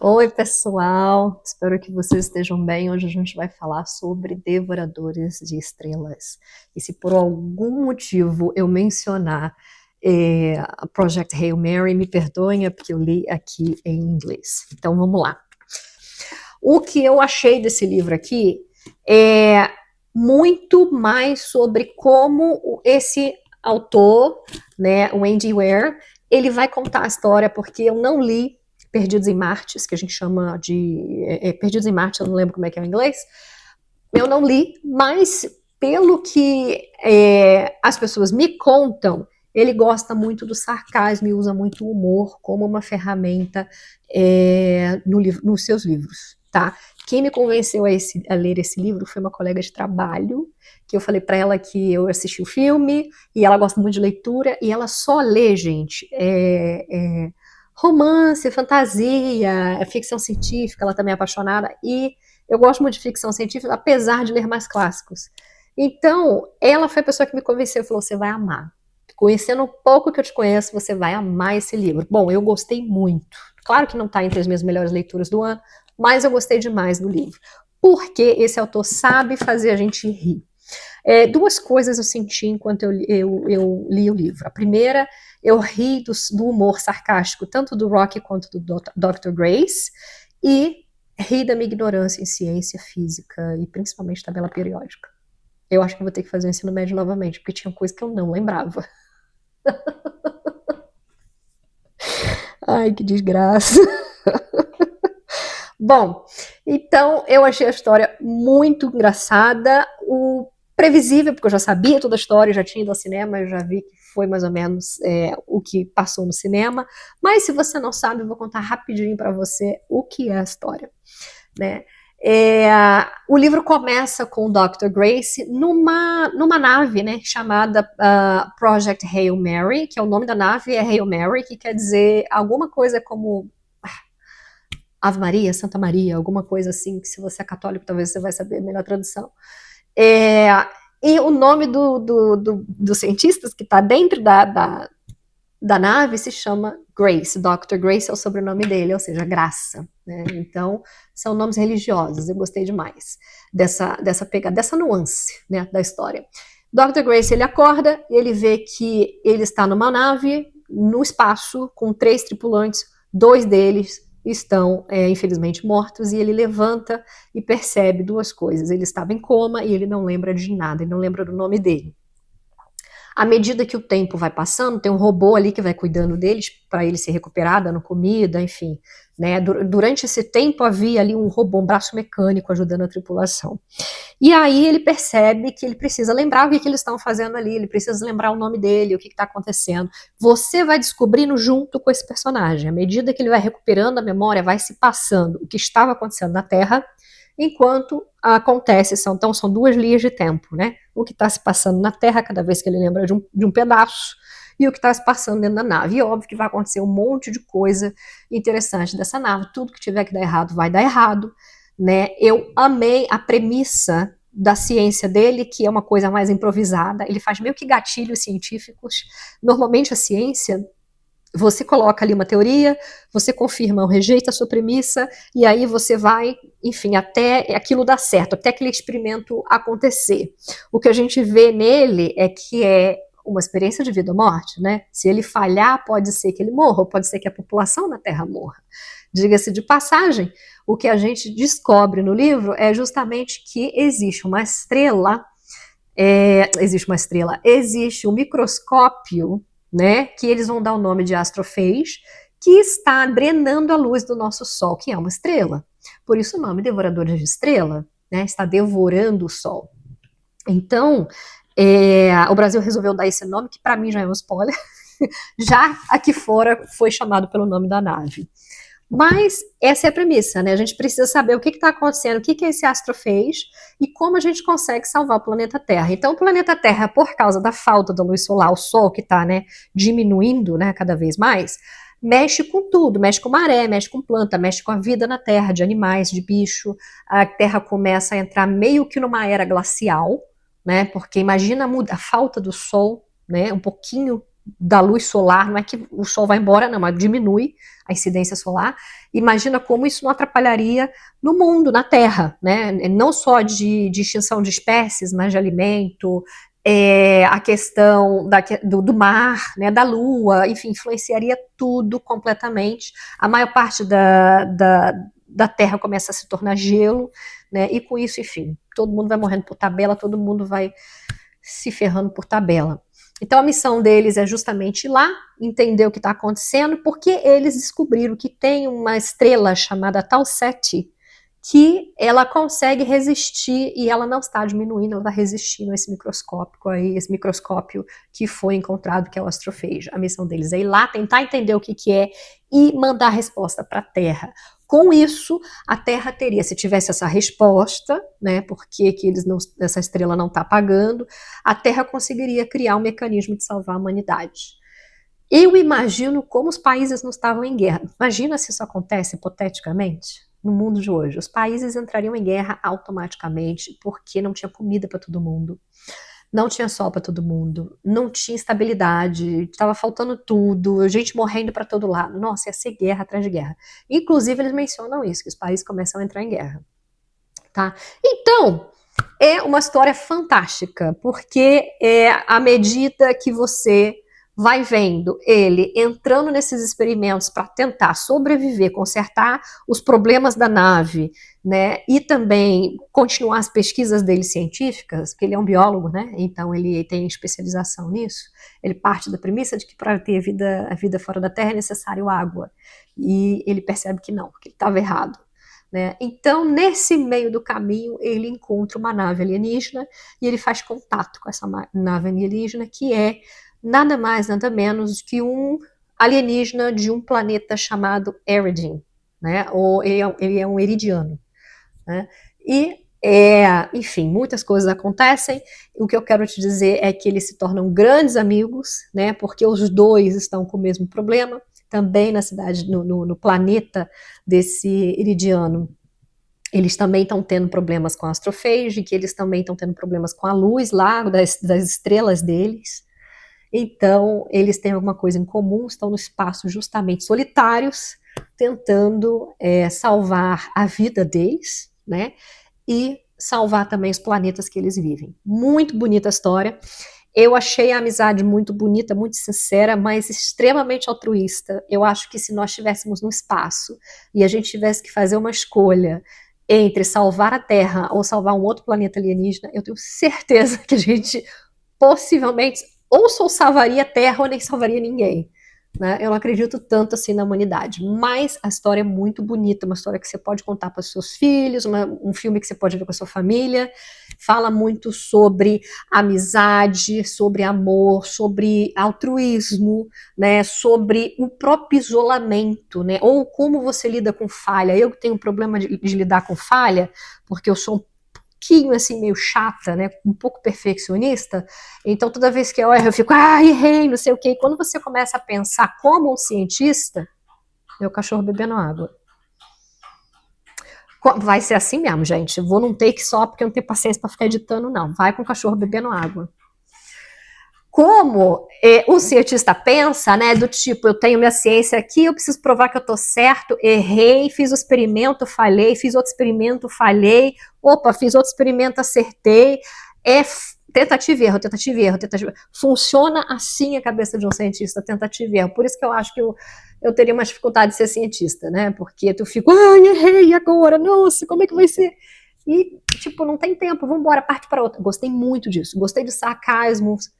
Oi, pessoal! Espero que vocês estejam bem. Hoje a gente vai falar sobre Devoradores de Estrelas. E se por algum motivo eu mencionar a Project Hail Mary, me perdoem, é porque eu li aqui em inglês. Então vamos lá. O que eu achei desse livro aqui é muito mais sobre como esse autor, né, o Andy Weir, ele vai contar a história, porque eu não li Perdidos em Marte, que a gente chama de Perdidos em Marte, eu não lembro como é que é o inglês. Eu não li, mas pelo que as pessoas me contam, ele gosta muito do sarcasmo e usa muito o humor como uma ferramenta nos seus livros, tá? Quem me convenceu a ler esse livro foi uma colega de trabalho, que eu falei para ela que eu assisti o filme, e ela gosta muito de leitura, e ela só lê, gente, romance, fantasia, ficção científica, ela também é apaixonada, e eu gosto muito de ficção científica, apesar de ler mais clássicos. Então, ela foi a pessoa que me convenceu e falou: você vai amar. Conhecendo o pouco que eu te conheço, você vai amar esse livro. Bom, eu gostei muito. Claro que não está entre as minhas melhores leituras do ano, mas eu gostei demais do livro. Porque esse autor sabe fazer a gente rir. Duas coisas eu senti enquanto eu li o livro. A primeira, eu ri do humor sarcástico, tanto do Rocky quanto do Dr. Grace, e ri da minha ignorância em ciência, física e principalmente tabela periódica. Eu acho que vou ter que fazer o ensino médio novamente, porque tinha coisa que eu não lembrava. Ai, que desgraça. Bom, então eu achei a história muito engraçada, o previsível, porque eu já sabia toda a história, já tinha ido ao cinema, eu já vi que foi mais ou menos o que passou no cinema, mas se você não sabe, eu vou contar rapidinho para você o que é a história, né? O livro começa com o Dr. Grace numa nave, né, chamada Project Hail Mary, que é o nome da nave, é Hail Mary, que quer dizer alguma coisa como Ave Maria, Santa Maria, alguma coisa assim, que se você é católico talvez você vai saber a melhor tradução. É, e o nome dos cientistas que está dentro da nave se chama Grace. Dr. Grace é o sobrenome dele, ou seja, graça. Né? Então, são nomes religiosos. Eu gostei demais dessa pegada, dessa nuance, né, da história. Dr. Grace, ele acorda e ele vê que ele está numa nave no espaço com 3 tripulantes, 2 deles estão, infelizmente, mortos, e ele levanta e percebe 2 coisas. Ele estava em coma e ele não lembra de nada, ele não lembra do nome dele. À medida que o tempo vai passando, tem um robô ali que vai cuidando deles para ele se recuperar, dando comida, enfim. Né? Durante esse tempo havia ali um robô, um braço mecânico ajudando a tripulação. E aí ele percebe que ele precisa lembrar o que eles estão fazendo ali, ele precisa lembrar o nome dele, o que está acontecendo. Você vai descobrindo junto com esse personagem. À medida que ele vai recuperando a memória, vai se passando o que estava acontecendo na Terra, enquanto acontece, são 2 linhas de tempo, né? O que está se passando na Terra cada vez que ele lembra de um pedaço, e o que está se passando dentro da nave. E óbvio que vai acontecer um monte de coisa interessante dessa nave. Tudo que tiver que dar errado vai dar errado. Né? Eu amei a premissa da ciência dele, que é uma coisa mais improvisada. Ele faz meio que gatilhos científicos. Normalmente a ciência, você coloca ali uma teoria, você confirma ou rejeita a sua premissa, e aí você vai, enfim, até aquilo dar certo, até aquele experimento acontecer. O que a gente vê nele é que é uma experiência de vida ou morte, né? Se ele falhar, pode ser que ele morra, ou pode ser que a população na Terra morra. Diga-se de passagem, o que a gente descobre no livro é justamente que existe uma estrela, existe um microscópio, né, que eles vão dar o nome de astrophage, que está drenando a luz do nosso Sol, que é uma estrela. Por isso o nome Devoradores de Estrela, né, está devorando o Sol. Então, o Brasil resolveu dar esse nome, que para mim já é um spoiler, já aqui fora foi chamado pelo nome da nave. Mas essa é a premissa, né? A gente precisa saber o que está acontecendo, o que esse astro fez e como a gente consegue salvar o planeta Terra. Então, o planeta Terra, por causa da falta da luz solar, o Sol que está, né, diminuindo, né, cada vez mais, mexe com tudo, mexe com maré, mexe com planta, mexe com a vida na Terra, de animais, de bicho. A Terra começa a entrar meio que numa era glacial, né? Porque imagina a falta do Sol, né? Um pouquinho da luz solar, não é que o sol vai embora, não, mas diminui a incidência solar. Imagina como isso não atrapalharia no mundo, na Terra, né? Não só de extinção de espécies, mas de alimento, a questão do mar, né, da lua, enfim, influenciaria tudo completamente. A maior parte da Terra começa a se tornar gelo, né, e com isso, enfim, todo mundo vai morrendo por tabela, todo mundo vai se ferrando por tabela. Então a missão deles é justamente ir lá, entender o que está acontecendo, porque eles descobriram que tem uma estrela chamada Tau Ceti, que ela consegue resistir e ela não está diminuindo, ela está resistindo a esse microscópio que foi encontrado, que é o astrophage. A missão deles é ir lá, tentar entender o que é e mandar a resposta para a Terra. Com isso, a Terra teria, se tivesse essa resposta, né, porque que essa estrela não está apagando, a Terra conseguiria criar um mecanismo de salvar a humanidade. Eu imagino como os países não estavam em guerra. Imagina se isso acontece hipoteticamente no mundo de hoje. Os países entrariam em guerra automaticamente porque não tinha comida para todo mundo, não tinha sol para todo mundo, não tinha estabilidade, estava faltando tudo, gente morrendo para todo lado. Nossa, ia ser guerra atrás de guerra. Inclusive, eles mencionam isso, que os países começam a entrar em guerra. Tá? Então, é uma história fantástica, porque à medida que você vai vendo ele entrando nesses experimentos para tentar sobreviver, consertar os problemas da nave, né, e também continuar as pesquisas dele científicas, porque ele é um biólogo, né, então ele tem especialização nisso, ele parte da premissa de que para ter a vida fora da Terra é necessário água, e ele percebe que não, que ele estava errado. Né? Então, nesse meio do caminho, ele encontra uma nave alienígena e ele faz contato com essa nave alienígena, que é nada mais, nada menos que um alienígena de um planeta chamado Eridin, né? Ou ele é um eridiano. Né? E, enfim, muitas coisas acontecem. O que eu quero te dizer é que eles se tornam grandes amigos, né? Porque os dois estão com o mesmo problema. Também na cidade, no planeta desse iridiano, eles também estão tendo problemas com a astrophage, que eles também estão tendo problemas com a luz lá das estrelas deles. Então, eles têm alguma coisa em comum, estão no espaço justamente solitários, tentando salvar a vida deles, né? E salvar também os planetas que eles vivem. Muito bonita a história. Eu achei a amizade muito bonita, muito sincera, mas extremamente altruísta. Eu acho que se nós estivéssemos no espaço e a gente tivesse que fazer uma escolha entre salvar a Terra ou salvar um outro planeta alienígena, eu tenho certeza que a gente possivelmente ou só salvaria a Terra ou nem salvaria ninguém. Né? Eu não acredito tanto assim na humanidade, mas a história é muito bonita, uma história que você pode contar para os seus filhos, um filme que você pode ver com a sua família, fala muito sobre amizade, sobre amor, sobre altruísmo, né? Sobre o próprio isolamento, né? Ou como você lida com falha. Eu que tenho um problema de lidar com falha, porque eu sou um pouquinho assim, meio chata, né? Um pouco perfeccionista. Então, toda vez que eu erro, eu fico, errei, não sei o quê. E quando você começa a pensar como um cientista, meu cachorro bebendo água. Vai ser assim mesmo, gente. Eu vou num take só, porque eu não tenho paciência para ficar editando, não. Vai com o cachorro bebendo água. Como o cientista pensa, né, do tipo, eu tenho minha ciência aqui, eu preciso provar que eu tô certo, errei, fiz o experimento, falhei, fiz outro experimento, falhei, opa, fiz outro experimento, acertei, tentativa e erro, tentativa e erro, tentativa. Funciona assim a cabeça de um cientista, tentativa e erro. Por isso que eu acho que eu teria uma dificuldade de ser cientista, né, porque tu fica, errei agora, nossa, como é que vai ser? E, tipo, não tem tempo, vamos embora, parte para outra. Gostei muito disso, gostei de sarcasmos,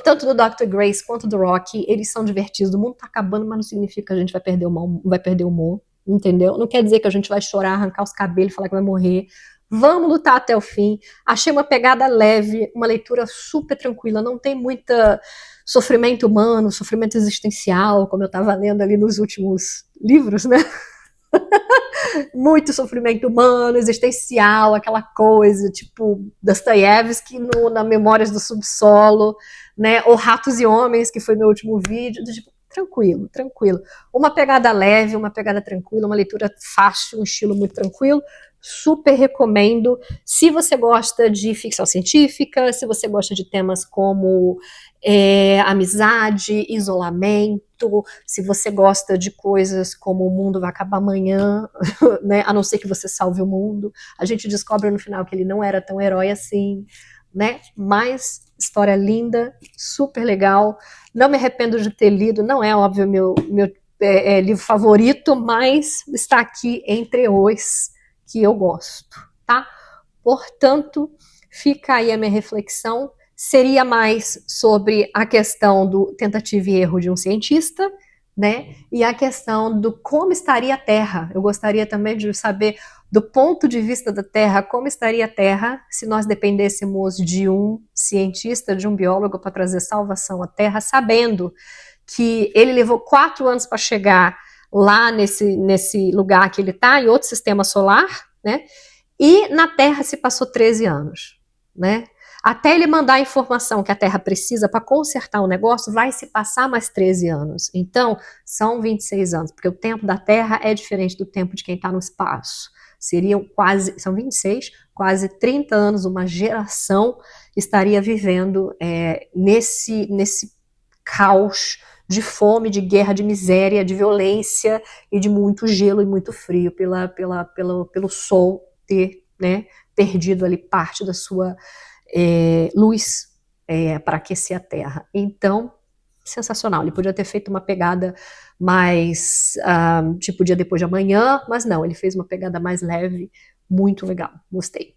tanto do Dr. Grace quanto do Rocky, eles são divertidos. O mundo tá acabando, mas não significa que a gente vai perder o humor, entendeu? Não quer dizer que a gente vai chorar, arrancar os cabelos e falar que vai morrer. Vamos lutar até o fim. Achei uma pegada leve, uma leitura super tranquila, não tem muita sofrimento humano, sofrimento existencial, como eu estava lendo ali nos últimos livros, né? Muito sofrimento humano, existencial, aquela coisa, tipo Dostoiévski na Memórias do Subsolo, né? Ou Ratos e Homens, que foi meu último vídeo, tipo, tranquilo, tranquilo. Uma pegada leve, uma pegada tranquila, uma leitura fácil, um estilo muito tranquilo, super recomendo. Se você gosta de ficção científica, se você gosta de temas como amizade, isolamento, se você gosta de coisas como o mundo vai acabar amanhã, né, a não ser que você salve o mundo, a gente descobre no final que ele não era tão herói assim, né? Mas história linda, super legal. Não me arrependo de ter lido, não é óbvio meu livro favorito, mas está aqui entre os que eu gosto, tá? Portanto, fica aí a minha reflexão. Seria mais sobre a questão do tentativa e erro de um cientista, né? E a questão do como estaria a Terra. Eu gostaria também de saber, do ponto de vista da Terra, como estaria a Terra se nós dependêssemos de um cientista, de um biólogo para trazer salvação à Terra, sabendo que ele levou 4 anos para chegar lá nesse lugar que ele está, em outro sistema solar, né? E na Terra se passou 13 anos, né? Até ele mandar a informação que a Terra precisa para consertar o negócio, vai se passar mais 13 anos. Então, são 26 anos, porque o tempo da Terra é diferente do tempo de quem está no espaço. São 26, quase 30 anos, uma geração estaria vivendo nesse caos de fome, de guerra, de miséria, de violência e de muito gelo e muito frio pelo Sol ter, né, perdido ali parte da sua luz para aquecer a Terra. Então, sensacional. Ele podia ter feito uma pegada mais tipo dia depois de amanhã, mas não, ele fez uma pegada mais leve, muito legal, gostei.